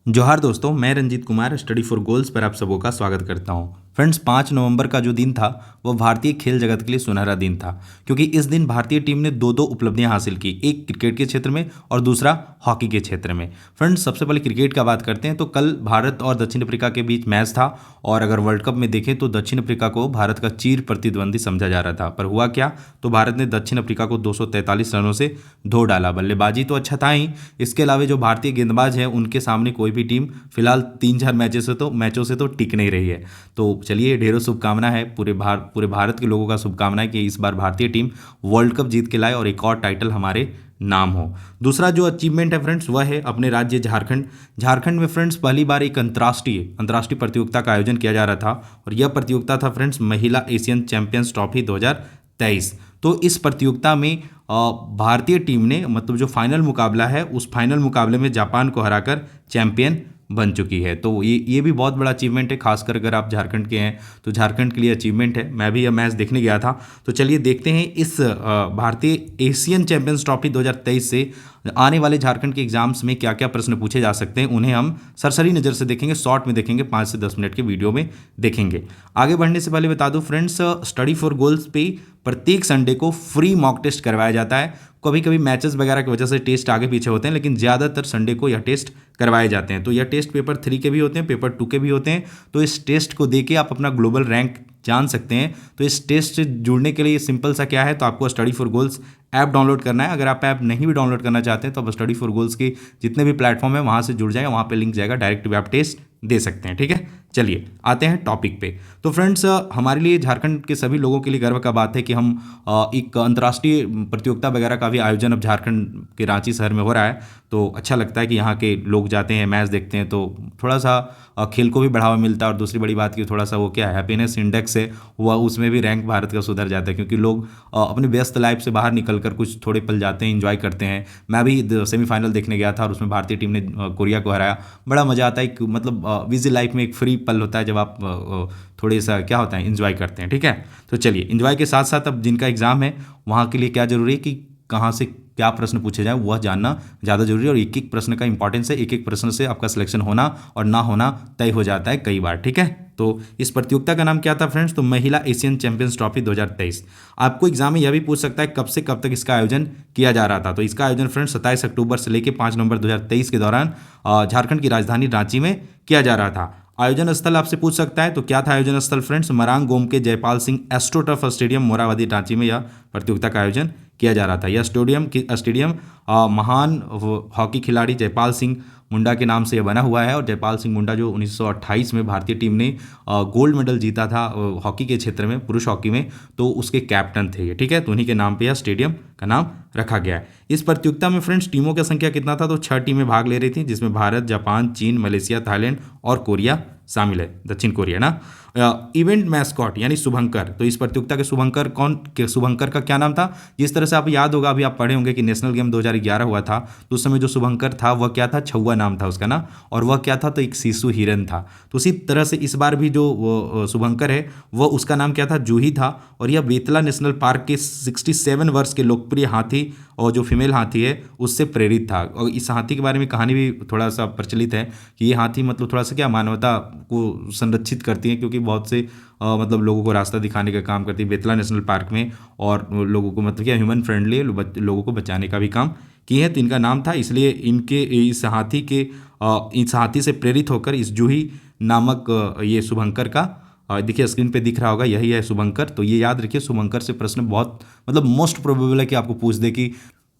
जोहार दोस्तों, मैं Ranjit Kumar study for goals पर आप सबों का स्वागत करता हूं। फ्रेंड्स, 5 नवंबर का जो दिन था वह भारतीय खेल जगत के लिए सुनहरा दिन था, क्योंकि इस दिन भारतीय टीम ने दो दो उपलब्धियां हासिल की, एक क्रिकेट के क्षेत्र में और दूसरा हॉकी के क्षेत्र में। फ्रेंड्स, सबसे पहले क्रिकेट का बात करते हैं तो कल भारत और दक्षिण अफ्रीका के बीच मैच था, और अगर वर्ल्ड कप में देखें तो दक्षिण अफ्रीका को भारत का चीर प्रतिद्वंदी समझा जा रहा था। पर हुआ क्या, तो भारत ने दक्षिण अफ्रीका को 243 रनों से धो डाला। बल्लेबाजी तो अच्छा था ही, इसके अलावा जो भारतीय गेंदबाज हैं उनके सामने कोई भी टीम फिलहाल 3-4 मैचों से तो टिक नहीं रही है। तो चलिए, ढेरों शुभकामना है, पूरे भारत के लोगों का शुभकामना है कि इस बार भारतीय टीम वर्ल्ड कप जीत के लाए और एक और टाइटल हमारे नाम हो। दूसरा जो अचीवमेंट है फ्रेंड्स, वह है अपने राज्य झारखंड में फ्रेंड्स पहली बार एक अंतर्राष्ट्रीय प्रतियोगिता का आयोजन किया जा रहा था, और यह प्रतियोगिता था फ्रेंड्स महिला एशियन चैंपियंस ट्रॉफी 2023। तो इस प्रतियोगिता में भारतीय टीम ने, मतलब जो फाइनल मुकाबला है, उस फाइनल मुकाबले में जापान को हराकर चैंपियन बन चुकी है। तो ये भी बहुत बड़ा अचीवमेंट है, खासकर अगर आप झारखंड के हैं तो झारखंड के लिए अचीवमेंट है। मैं भी यह मैच देखने गया था। तो चलिए देखते हैं इस भारतीय एशियन चैंपियंस ट्रॉफी 2023 से आने वाले झारखंड के एग्जाम्स में क्या क्या प्रश्न पूछे जा सकते हैं। उन्हें हम सरसरी नज़र से देखेंगे, शॉर्ट में देखेंगे, 5 से 10 मिनट के वीडियो में देखेंगे। आगे बढ़ने से पहले बता दूं फ्रेंड्स, स्टडी फॉर गोल्स पे प्रत्येक संडे को फ्री मॉक टेस्ट करवाया जाता है। कभी कभी मैचेस वगैरह की वजह से टेस्ट आगे पीछे होते हैं, लेकिन ज़्यादातर संडे को यह टेस्ट करवाए जाते हैं। तो यह टेस्ट पेपर 3 के भी होते हैं, पेपर 2 के भी होते हैं। तो इस टेस्ट को देके आप अपना ग्लोबल रैंक जान सकते हैं। तो इस टेस्ट से जुड़ने के लिए सिंपल सा क्या है, तो आपको study for goals app download करना है। अगर आप ऐप नहीं भी डाउनलोड करना चाहते हैं तो आप स्टडी फॉर गोल्स के जितने भी प्लेटफॉर्म है वहाँ से जुड़ जाए, वहाँ पे लिंक जाएगा, डायरेक्ट भी आप टेस्ट दे सकते हैं। ठीक है, चलिए आते हैं टॉपिक पे। तो फ्रेंड्स, हमारे लिए, झारखंड के सभी लोगों के लिए गर्व का बात है कि हम एक अंतर्राष्ट्रीय प्रतियोगिता वगैरह का भी आयोजन अब झारखंड के रांची शहर में हो रहा है। तो अच्छा लगता है कि यहाँ के लोग जाते हैं, मैच देखते हैं, तो थोड़ा सा खेल को भी बढ़ावा मिलता है। और दूसरी बड़ी बात की थोड़ा सा वो क्या हैप्पीनेस इंडेक्स है वह, उसमें भी रैंक भारत का सुधर जाता है, क्योंकि लोग अपनी व्यस्त लाइफ से बाहर निकल कर कुछ थोड़े पल जाते हैं, इंजॉय करते हैं। मैं भी सेमीफाइनल देखने गया था और उसमें भारतीय टीम ने कोरिया को हराया। बड़ा मज़ा आता है, मतलब बिजी लाइफ में एक फ्री पल होता है जब आप थोड़े सा क्या होता है, इंजॉय करते हैं। ठीक है, तो चलिए, इंजॉय के साथ साथ अब जिनका एग्जाम है वहाँ के लिए क्या जरूरी है कि कहाँ से क्या प्रश्न पूछे जाए वह जानना ज़्यादा जरूरी है। और एक एक प्रश्न का इंपॉर्टेंस है, एक एक प्रश्न से आपका सिलेक्शन होना और ना होना तय हो जाता है कई बार। ठीक है, तो इस प्रतियोगिता का नाम क्या था फ्रेंड्स, तो महिला एशियन चैंपियंस ट्रॉफी 2023। आपको एग्जाम में यह भी पूछ सकता है कब से कब तक इसका आयोजन किया जा रहा था। तो इसका आयोजन फ्रेंड्स 27 अक्टूबर से लेकर 5 नवंबर 2023 के दौरान झारखंड की राजधानी रांची में किया जा रहा था। आयोजन स्थल आपसे पूछ सकता है, तो क्या था आयोजन स्थल फ्रेंड्स, मरांग गोम के जयपाल सिंह एस्ट्रोटर्फ स्टेडियम मोराबादी रांची में यह प्रतियोगिता का आयोजन किया जा रहा था। यह स्टेडियम महान हॉकी खिलाड़ी जयपाल सिंह मुंडा के नाम से यह बना हुआ है। और जयपाल सिंह मुंडा जो 1928 में भारतीय टीम ने गोल्ड मेडल जीता था हॉकी के क्षेत्र में, पुरुष हॉकी में, तो उसके कैप्टन थे ये। ठीक है, तो उन्हीं के नाम पे यह स्टेडियम का नाम रखा गया है। इस प्रतियोगिता में फ्रेंड्स टीमों की संख्या कितना था, तो 6 टीमें भाग ले रही थी, जिसमें भारत, जापान, चीन, मलेशिया, थाईलैंड और कोरिया शामिल है, दक्षिण कोरिया ना। इवेंट मैस्कॉट यानी शुभंकर, तो इस प्रतियोगिता के शुभंकर का क्या नाम था। जिस तरह से आप याद होगा, अभी आप पढ़े होंगे कि नेशनल गेम 2011 हुआ था, तो उस समय जो शुभंकर था वह क्या था, छुआ नाम था उसका ना, और वह क्या था, तो एक शिशु हिरन था। तो उसी तरह से इस बार भी जो शुभंकर है वह, उसका नाम क्या था, जूही था। और यह बेतला नेशनल पार्क के 67 वर्ष के लोकप्रिय हाथी और जो फीमेल हाथी है उससे प्रेरित था। और इस हाथी के बारे में कहानी भी थोड़ा सा प्रचलित है कि ये हाथी मतलब थोड़ा सा क्या मानवता को संरक्षित करती है, क्योंकि बहुत से मतलब लोगों को रास्ता दिखाने का काम करती है बेतला नेशनल पार्क में, और लोगों को मतलब क्या ह्यूमन फ्रेंडली लोगों को बचाने का भी काम किए हैं। तो इनका नाम था, इसलिए इस हाथी से प्रेरित होकर इस जूही नामक ये शुभंकर का, देखिए स्क्रीन पे दिख रहा होगा, यही है शुभंकर। तो ये याद रखिए, शुभंकर से प्रश्न बहुत, मतलब मोस्ट प्रोबेबल है कि आपको पूछ दे कि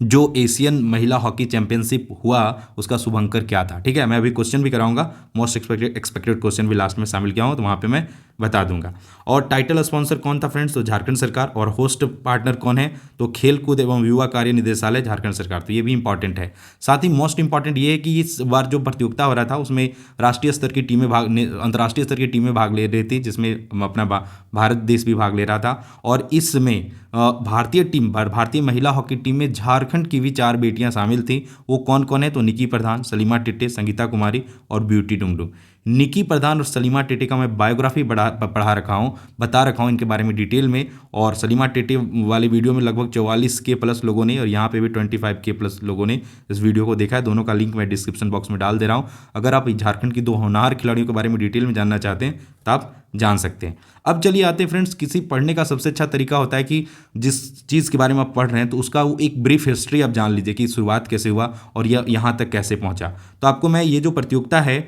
जो एशियन महिला हॉकी चैंपियनशिप हुआ उसका शुभंकर क्या था। ठीक है, मैं अभी क्वेश्चन भी कराऊंगा, मोस्ट एक्सपेक्टेड क्वेश्चन भी लास्ट में शामिल किया हूँ, तो वहाँ पे मैं बता दूंगा। और टाइटल स्पॉन्सर कौन था फ्रेंड्स, तो झारखंड सरकार। और होस्ट पार्टनर कौन है, तो खेल कूद एवं युवा कार्य निदेशालय झारखंड सरकार। तो ये भी इंपॉर्टेंट है। साथ ही मोस्ट इंपॉर्टेंट ये है कि इस बार जो प्रतियोगिता हो रहा था उसमें राष्ट्रीय स्तर की टीमें अंतर्राष्ट्रीय स्तर की टीमें भाग ले रही थी, जिसमें अपना भारत देश भी भाग ले रहा था। और इसमें भारतीय महिला हॉकी टीम में झारखंड की भी 4 बेटियां शामिल थी। वो कौन कौन है, तो निकी प्रधान, सलीमा टिट्टे, संगीता कुमारी और ब्यूटी डुंगडू। निकी प्रधान और सलीमा टेटे का मैं बायोग्राफी पढ़ा रखा हूँ, बता रखा हूँ इनके बारे में डिटेल में। और सलीमा टेटे वाले वीडियो में लगभग 44K प्लस लोगों ने और यहाँ पे भी 25K प्लस लोगों ने इस वीडियो को देखा है। दोनों का लिंक मैं डिस्क्रिप्शन बॉक्स में डाल दे रहा हूँ। अगर आप झारखंड की 2 होनहार खिलाड़ियों के बारे में डिटेल में जानना चाहते हैं तो आप जान सकते हैं। अब चलिए आते हैं फ्रेंड्स, किसी पढ़ने का सबसे अच्छा तरीका होता है कि जिस चीज़ के बारे में आप पढ़ रहे हैं तो उसका एक ब्रीफ हिस्ट्री आप जान लीजिए कि शुरुआत कैसे हुआ और यह यहाँ तक कैसे पहुँचा। तो आपको मैं ये जो प्रतियोगिता है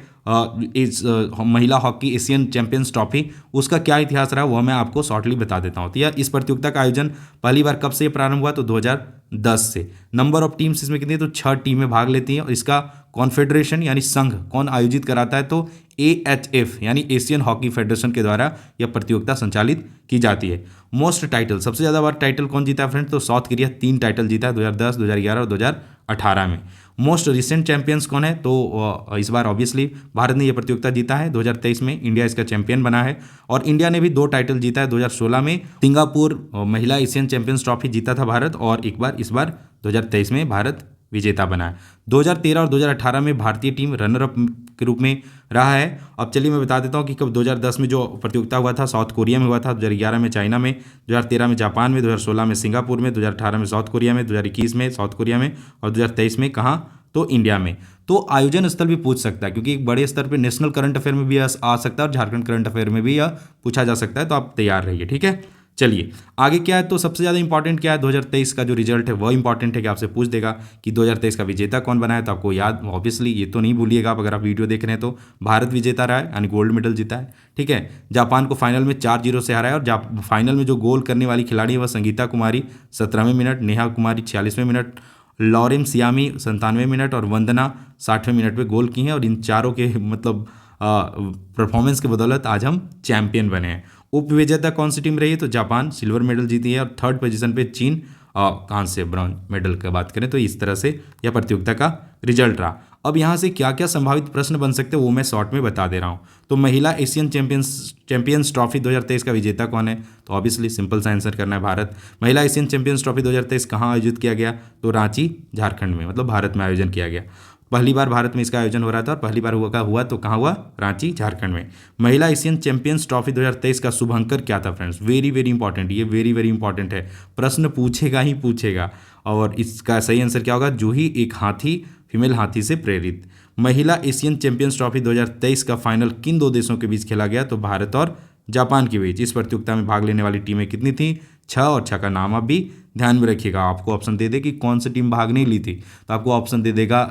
इस महिला हॉकी एशियन चैंपियंस ट्रॉफी, उसका क्या इतिहास रहा वह मैं आपको शॉर्टली बता देता हूँ। तो यह इस प्रतियोगिता का आयोजन पहली बार कब से प्रारंभ हुआ? तो 2010 से। नंबर ऑफ टीम्स इसमें कितनी है? तो 6 टीमें भाग लेती हैं। और इसका कॉन्फेडरेशन यानी संघ कौन आयोजित कराता है? तो AHF यानी एशियन हॉकी फेडरेशन के द्वारा यह प्रतियोगिता संचालित की जाती है। मोस्ट टाइटल, सबसे ज़्यादा बार टाइटल कौन जीता है फ्रेंड्स? तो साउथ कोरिया 3 टाइटल जीता है, 2010, 2011 और 2018 में। मोस्ट रिसेंट चैंपियंस कौन है? तो इस बार ऑब्वियसली भारत ने यह प्रतियोगिता जीता है। 2023 में इंडिया इसका चैंपियन बना है। और इंडिया ने भी 2 टाइटल जीता है। 2016 में सिंगापुर महिला एशियन चैंपियंस ट्रॉफी जीता था भारत, और एक बार इस बार 2023 में भारत विजेता बना है। 2013 और 2018 में भारतीय टीम रनर अप के रूप में रहा है। अब चलिए मैं बता देता हूँ कि कब 2010 में जो प्रतियोगिता हुआ था साउथ कोरिया में हुआ था, 2011 में चाइना में, 2013 में जापान में, 2016 में सिंगापुर में, 2018 में साउथ कोरिया में, 2021 में साउथ कोरिया में और 2023 में कहाँ? तो इंडिया में। तो आयोजन स्थल भी पूछ सकता है, क्योंकि एक बड़े स्तर पर नेशनल करंट अफेयर में भी आ सकता है और झारखंड करंट अफेयर में भी यह पूछा जा सकता है। तो आप तैयार रहिए, ठीक है। चलिए आगे क्या है, तो सबसे ज़्यादा इंपॉर्टेंट क्या है? 2023 का जो रिजल्ट है वह इंपॉर्टेंट है कि आपसे पूछ देगा कि 2023 का विजेता कौन बना है। तो आपको याद, ऑब्वियसली ये तो नहीं भूलिएगा आप, अगर आप वीडियो देख रहे हैं तो भारत विजेता रहा है यानी गोल्ड मेडल जीता है, ठीक है। जापान को फाइनल में 4-0 से हराया। और फाइनल में जो गोल करने वाली खिलाड़ी है वह संगीता कुमारी 17वें minute, Neha Kumari 46वें minute, Lauren सियामी 97वें मिनट और वंदना 60वें मिनट पे गोल की हैं। और इन चारों के मतलब परफॉर्मेंस के बदौलत आज हम चैंपियन बने हैं। उप विजेता कौन सी टीम रही है? तो जापान सिल्वर मेडल जीती है। और 3rd पोजीशन पे चीन कांस्य ब्रॉन्ज मेडल की बात करें तो इस तरह से यह प्रतियोगिता का रिजल्ट रहा। अब यहाँ से क्या क्या संभावित प्रश्न बन सकते हैं वो मैं शॉर्ट में बता दे रहा हूँ। तो महिला एशियन चैंपियंस ट्रॉफी 2023 का विजेता कौन है? तो ऑब्वियसली सिंपल सा आंसर करना है, भारत। महिला एशियन चैंपियंस ट्रॉफी 2023 कहाँ आयोजित किया गया? तो रांची झारखंड में, मतलब भारत में आयोजन किया गया। पहली बार भारत में इसका आयोजन हो रहा था और पहली बार हुआ तो कहाँ हुआ? रांची झारखंड में। महिला एशियन चैंपियंस ट्रॉफी 2023 का शुभ अंकर क्या था फ्रेंड्स? वेरी वेरी इंपॉर्टेंट, ये वेरी वेरी इंपॉर्टेंट है, प्रश्न पूछेगा ही पूछेगा। और इसका सही आंसर क्या होगा? जूही एक हाथी, फीमेल हाथी से प्रेरित। महिला एशियन चैंपियंस ट्रॉफी 2023 का फाइनल किन 2 देशों के बीच खेला गया? तो भारत और जापान के बीच। इस प्रतियोगिता में भाग लेने वाली टीमें कितनी थी? 6, और 6 का नाम आप भी ध्यान में रखिएगा। आपको ऑप्शन दे दे कि कौन सी टीम भाग नहीं ली थी, तो आपको ऑप्शन दे देगा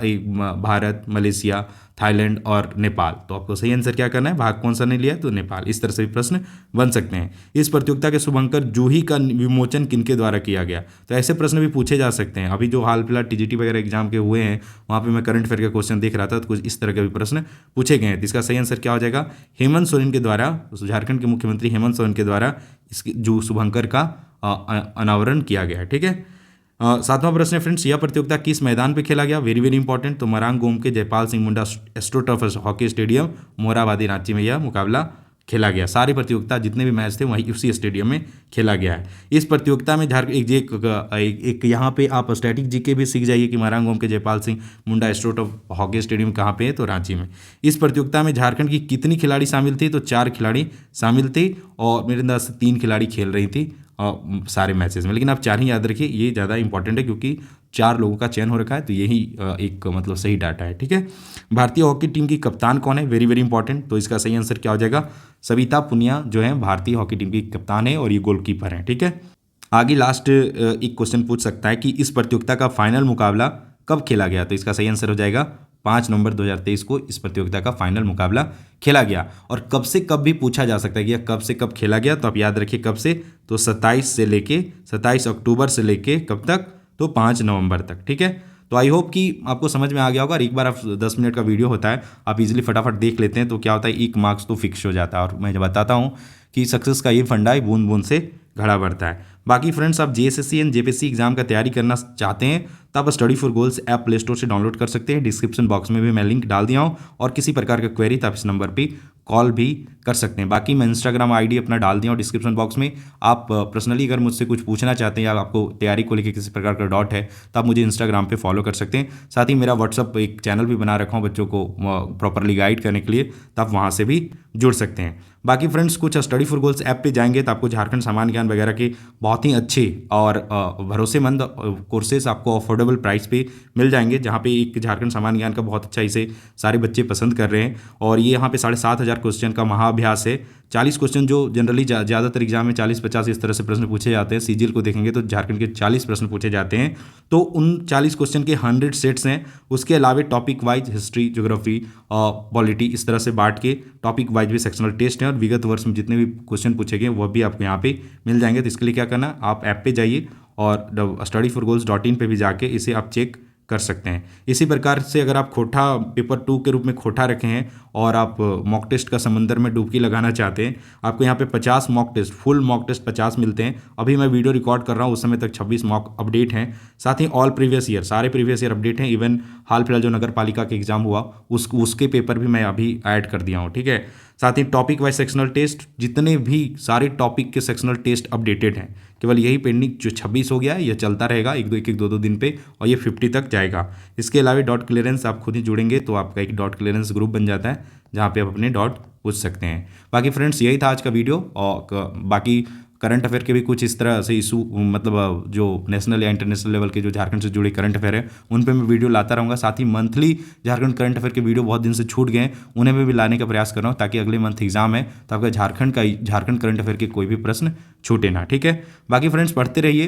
भारत, मलेशिया, थाईलैंड और नेपाल। तो आपको सही आंसर क्या करना है? भाग कौन सा नहीं लिया? तो नेपाल। इस तरह से भी प्रश्न बन सकते हैं। इस प्रतियोगिता के शुभंकर जूही का विमोचन किनके द्वारा किया गया? तो ऐसे प्रश्न भी पूछे जा सकते हैं। अभी जो हाल फिलहाल TGT वगैरह एग्जाम के हुए हैं वहाँ पे मैं करंट अफेयर का क्वेश्चन देख रहा था, तो कुछ इस तरह के भी प्रश्न पूछे गए हैं। तो इसका सही आंसर क्या हो जाएगा? हेमंत सोरेन के द्वारा, झारखंड के मुख्यमंत्री हेमंत सोरेन के द्वारा इसके जो शुभंकर का अनावरण किया गया है, ठीक है। 7वां प्रश्न है फ्रेंड्स, यह प्रतियोगिता किस मैदान पे खेला गया? Very very important. तो मरांग गोम के Jaipal Singh Munda astroturf hockey stadium Morabadi Ranchi में यह मुकाबला खेला गया। सारी प्रतियोगिता जितने भी मैच थे वहीं उसी स्टेडियम में खेला गया है। इस प्रतियोगिता में एक यहाँ पे आप स्टैटिक जीके भी सीख जाइए कि मरांग गोम के Jaipal Singh Munda astroturf hockey stadium कहाँ पे है? तो रांची में। इस प्रतियोगिता में झारखंड की कितनी खिलाड़ी शामिल थी? तो 4 खिलाड़ी शामिल थी और मेरे अंदाज से 3 खिलाड़ी खेल रही थी सारे मैचेस में, लेकिन आप 4 ही याद रखिए, ये ज़्यादा इंपॉर्टेंट है क्योंकि 4 लोगों का चयन हो रखा है, तो यही एक मतलब सही डाटा है, ठीक है। भारतीय हॉकी टीम की कप्तान कौन है? Very very important. तो इसका सही आंसर क्या हो जाएगा? सविता पुनिया जो है भारतीय हॉकी टीम की कप्तान है और ये गोलकीपर हैं, ठीक है। आगे लास्ट एक क्वेश्चन पूछ सकता है कि इस प्रतियोगिता का फाइनल मुकाबला कब खेला गया? तो इसका सही आंसर हो जाएगा 5 नवंबर 2023 को इस प्रतियोगिता का फाइनल मुकाबला खेला गया। और कब से कब भी पूछा जा सकता है कि यह कब से कब खेला गया, तो आप याद रखिए कब से, तो 27 अक्टूबर से लेके कब तक? तो 5 नवंबर तक, ठीक है। तो आई होप कि आपको समझ में आ गया होगा। और एक बार आप 10 मिनट का वीडियो होता है, आप इजीली फटाफट देख लेते हैं तो क्या होता है, 1 मार्क्स तो फिक्स हो जाता है। और मैं जब बताता हूँ कि सक्सेस का ये फंडा है, बूंद बूंद से घड़ा बढ़ता है। बाकी फ्रेंड्स, आप JSSC एंड JPSC एग्जाम का तैयारी करना चाहते हैं तो आप study for goals app play store से डाउनलोड कर सकते हैं। डिस्क्रिप्शन बॉक्स में भी मैं लिंक डाल दिया हूँ। और किसी प्रकार का क्वेरी तो आप इस नंबर पे कॉल भी कर सकते हैं। बाकी मैं इंस्टाग्राम आईडी अपना डाल दिया हूँ डिस्क्रिप्शन बॉक्स में। आप पर्सनली अगर मुझसे कुछ पूछना चाहते हैं या आपको तैयारी को लेकर किसी प्रकार का डाउट है तो आप मुझे इंस्टाग्राम पे फॉलो कर सकते हैं। साथ ही मेरा व्हाट्सअप एक चैनल भी बना रखा हूँ बच्चों को प्रॉपरली गाइड करने के लिए, तो आप वहाँ से भी जुड़ सकते हैं। बाकी फ्रेंड्स कुछ स्टडी फॉर गोल्स ऐप पे जाएंगे तो आपको झारखंड सामान्य ज्ञान वगैरह के बहुत ही अच्छे और भरोसेमंद कोर्सेज आपको अफोर्डेबल प्राइस पे मिल जाएंगे, जहाँ पे एक झारखंड सामान्य ज्ञान का बहुत अच्छा इसे सारे बच्चे पसंद कर रहे हैं। और ये यहाँ पे 7,500 क्वेश्चन का महाअभ्यास है। 40 क्वेश्चन जो जनरली ज़्यादातर एग्जाम में 40-50 इस तरह से प्रश्न पूछे जाते हैं, सीजीएल को देखेंगे तो झारखंड के 40 प्रश्न पूछे जाते हैं। तो उन 40 क्वेश्चन के 100 सेट्स हैं। उसके अलावा topic wise history, geography, polity इस तरह से बांट के टॉपिक वाइज भी सेक्शनल टेस्ट हैं और विगत वर्ष में जितने भी क्वेश्चन पूछे गए वह भी आपको यहाँ पे मिल जाएंगे। तो इसके लिए क्या करना, आप ऐप पे जाइए और studyforgoals.in पे भी जाके इसे आप चेक कर सकते हैं। इसी प्रकार से अगर आप खोटा पेपर 2 के रूप में खोटा रखे हैं और आप मॉक टेस्ट का समंदर में डुबकी लगाना चाहते हैं, आपको यहाँ पे 50 mock test, full mock test 50 मिलते हैं। अभी मैं वीडियो रिकॉर्ड कर रहा हूँ उस समय तक 26 मॉक अपडेट हैं। साथ ही ऑल प्रीवियस ईयर, सारे प्रीवियस ईयर अपडेट हैं। इवन हाल फिलहाल जो नगर पालिका के एग्जाम हुआ उसके पेपर भी मैं अभी ऐड कर दिया हूँ, ठीक है। साथ ही टॉपिक वाइज सेक्शनल टेस्ट, जितने भी सारे टॉपिक के सेक्शनल टेस्ट अपडेटेड हैं। केवल यही पेंडिंग जो 26 हो गया है, यह चलता रहेगा एक दो दिन पे और ये 50 तक जाएगा। इसके अलावा डॉट क्लियरेंस आप खुद ही जुड़ेंगे तो आपका एक डॉट क्लियरेंस ग्रुप बन जाता है जहाँ पे आप अपने डॉट पूछ सकते हैं। बाकी फ्रेंड्स यही था आज का वीडियो। और बाकी करंट अफेयर के भी कुछ इस तरह से इशू, मतलब जो नेशनल या इंटरनेशनल लेवल के जो झारखंड से जुड़े करंट अफेयर है उन पे मैं वीडियो लाता रहूँगा। साथ ही मंथली झारखंड करंट अफेयर के वीडियो बहुत दिन से छूट गए, उन्हें मैं भी लाने का प्रयास कर रहा हूँ ताकि अगले मंथ एग्जाम है तो आपका झारखंड करंट अफेयर के कोई भी प्रश्न छूटे ना, ठीक है। बाकी फ्रेंड्स पढ़ते रहिए।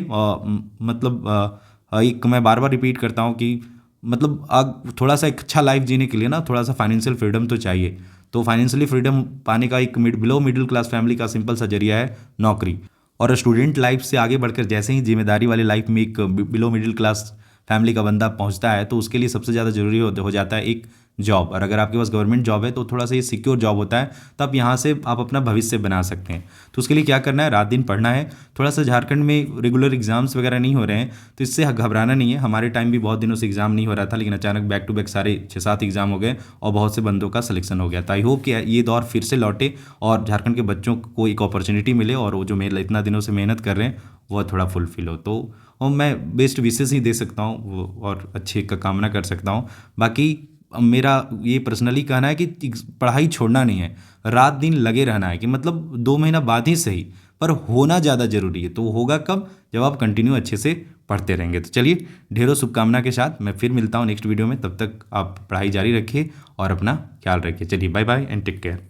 एक मैं बार बार रिपीट करता हूँ कि मतलब थोड़ा सा एक अच्छा लाइफ जीने के लिए ना थोड़ा सा फाइनेंशियल फ्रीडम तो चाहिए। तो फाइनेंशियली फ्रीडम पाने का एक बिलो मिडिल क्लास फैमिली का सिंपल सा जरिया है नौकरी। और स्टूडेंट लाइफ से आगे बढ़कर जैसे ही जिम्मेदारी वाली लाइफ में एक बिलो मिडिल क्लास फैमिली का बंदा पहुंचता है तो उसके लिए सबसे ज़्यादा जरूरी हो जाता है एक जॉब। और अगर आपके पास गवर्नमेंट जॉब है तो थोड़ा सा ये सिक्योर जॉब होता है, तो आप यहाँ से आप अपना भविष्य बना सकते हैं। तो उसके लिए क्या करना है, रात दिन पढ़ना है। थोड़ा सा झारखंड में रेगुलर एग्जाम्स वगैरह नहीं हो रहे हैं तो इससे घबराना नहीं है। हमारे टाइम भी बहुत दिनों से एग्जाम नहीं हो रहा था, लेकिन अचानक बैक टू बैक सारे 6-7 एग्जाम हो गए और बहुत से बंदों का सिलेक्शन हो गया। तो आई होप कि ये दौर फिर से लौटे और झारखंड के बच्चों को एक अपॉर्चुनिटी मिले और वो जो इतना दिनों से मेहनत कर रहे हैं वह थोड़ा फुलफिल हो। तो और मैं बेस्ट विशेष ही दे सकता हूँ और अच्छे का कामना कर सकता हूँ। बाकी मेरा ये पर्सनली कहना है कि पढ़ाई छोड़ना नहीं है, रात दिन लगे रहना है। कि मतलब 2 महीना बाद ही सही, पर होना ज़्यादा जरूरी है। तो वो होगा कब, जब आप कंटिन्यू अच्छे से पढ़ते रहेंगे। तो चलिए ढेरों शुभकामना के साथ मैं फिर मिलता हूँ नेक्स्ट वीडियो में। तब तक आप पढ़ाई जारी रखिए और अपना ख्याल रखिए। चलिए bye bye and take care.